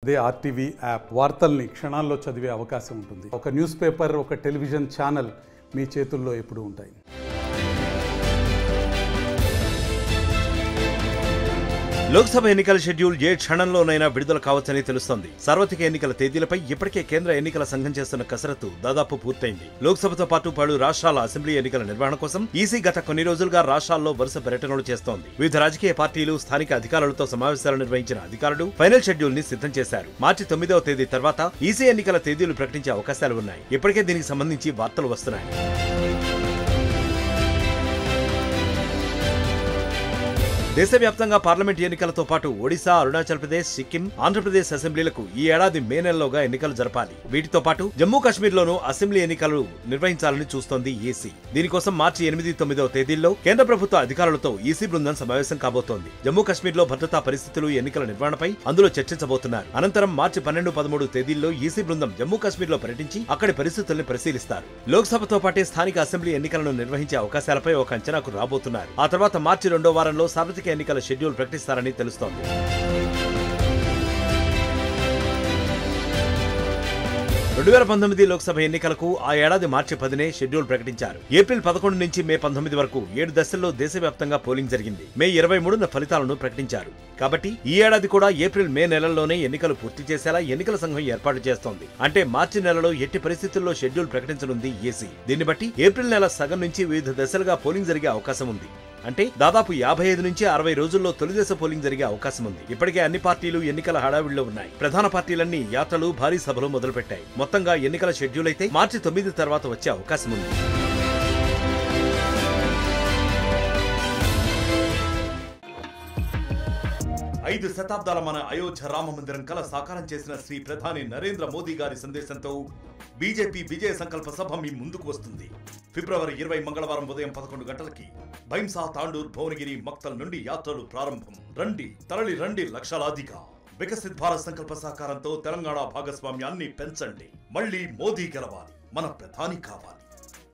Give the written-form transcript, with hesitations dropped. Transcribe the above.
అదే RTV app వార్తల్ని క్షణాల్లో చదివే అవకాశం ఉంటుంది. ఒక న్యూస్ పేపర్, ఒక టెలివిజన్ ఛానల్ మీ చేతుల్లో ఎప్పుడూ ఉంటాయి. లోక్సభ ఎన్నికల షెడ్యూల్ ఏ క్షణంలోనైనా విడుదల కావచ్చని తెలుస్తోంది. సార్వత్రిక ఎన్నికల తేదీలపై ఇప్పటికే కేంద్ర ఎన్నికల సంఘం చేస్తున్న కసరత్తు దాదాపు పూర్తయింది. లోక్సభతో పాటు పలు రాష్ట్రాల అసెంబ్లీ ఎన్నికల నిర్వహణ కోసం ఈసీ గత కొన్ని రోజులుగా రాష్ట్రాల్లో వరుస పర్యటనలు చేస్తోంది. వివిధ రాజకీయ పార్టీలు, స్థానిక అధికారులతో సమావేశాలు నిర్వహించిన అధికారులు ఫైనల్ షెడ్యూల్ ని సిద్ధం చేశారు. మార్చి 9వ తేదీ తర్వాత ఈసీ ఎన్నికల తేదీలు ప్రకటించే అవకాశాలు ఉన్నాయి. ఇప్పటికే దీనికి సంబంధించి వార్తలు వస్తున్నాయి. దేశవ్యాప్తంగా పార్లమెంట్ ఎన్నికలతో పాటు ఒడిశా, అరుణాచల్ ప్రదేశ్, సిక్కిం, ఆంధ్రప్రదేశ్ అసెంబ్లీలకు ఈ ఏడాది మే నెలలోగా ఎన్నికలు జరపాలి. వీటితో పాటు జమ్మూ కాశ్మీర్లోనూ అసెంబ్లీ ఎన్నికలు నిర్వహించాలని చూస్తోంది ఈసీ. దీనికోసం మార్చి 8, 9వ తేదీల్లో కేంద్ర ప్రభుత్వ అధికారులతో ఈసీ బృందం సమావేశం కాబోతోంది. జమ్మూ కాశ్మీర్లో భద్రతా పరిస్థితులు, ఎన్నికల నిర్వహణపై అందులో చర్చించబోతున్నారు. అనంతరం మార్చి 12, 13 తేదీల్లో ఈసీ బృందం జమ్మూ కాశ్మీర్లో పర్యటించి అక్కడి పరిస్థితుల్ని పరిశీలిస్తారు. లోక్సభతో పాటే స్థానిక అసెంబ్లీ ఎన్నికలను నిర్వహించే అవకాశాలపై ఒక అంచనాకు రాబోతున్నారు. ఆ తర్వాత మార్చి 2వ వారంలో సార్వత్రిక ఎన్నికల షెడ్యూల్ ప్రకటిస్తారని తెలుస్తోంది. 2019 లోక్సభ ఎన్నికలకు ఆ ఏడాది మార్చి 10నే షెడ్యూల్ ప్రకటించారు. ఏప్రిల్ 11 నుంచి మే 19 వరకు 7 దశల్లో దేశవ్యాప్తంగా పోలింగ్ జరిగింది. మే 23న ఫలితాలను ప్రకటించారు. కాబట్టి ఈ ఏడాది కూడా ఏప్రిల్, మే నెలల్లోనే ఎన్నికలు పూర్తి చేసేలా ఎన్నికల సంఘం ఏర్పాటు చేస్తోంది. అంటే మార్చి నెలలో ఎట్టి పరిస్థితుల్లో షెడ్యూల్ ప్రకటించనుంది ఈసీ. దీన్ని బట్టి ఏప్రిల్ నెల సగం నుంచి వివిధ దశలుగా పోలింగ్ జరిగే అవకాశం ఉంది. అంటే దాదాపు 55 నుంచి 60 రోజుల్లో తొలిదశ పోలింగ్ జరిగే అవకాశం ఉంది. ఇప్పటికే అన్ని పార్టీలు ఎన్నికల హడావిడిలో ఉన్నాయి. ప్రధాన పార్టీలన్నీ యాత్రలు, భారీ సభలు మొదలుపెట్టాయి. మొత్తంగా ఎన్నికల షెడ్యూల్ అయితే మార్చి 9 తర్వాత వచ్చే అవకాశం ఉంది. ఐదు శతాబ్దాల మన అయోధ్య రామ మందిరం కల సాకారం చేసిన శ్రీ ప్రధాని నరేంద్ర మోదీ గారి సందేశంతో బీజేపీ విజయ సంకల్ప సభ మీ ముందుకు వస్తుంది. ఫిబ్రవరి 20 మంగళవారం ఉదయం 11 గంటలకి భైంసా, తాండూర్, భువనగిరి, మక్తల్ నుండి యాత్రలు ప్రారంభం. రండి, తరలి రండి లక్షలాదిగా. వికసిత్ భారత్ సంకల్ప సాకారంతో తెలంగాణ భాగస్వామ్యాన్ని పెంచండి. మళ్లీ మోదీ గెలవాలి, మన ప్రధాని కావాలి.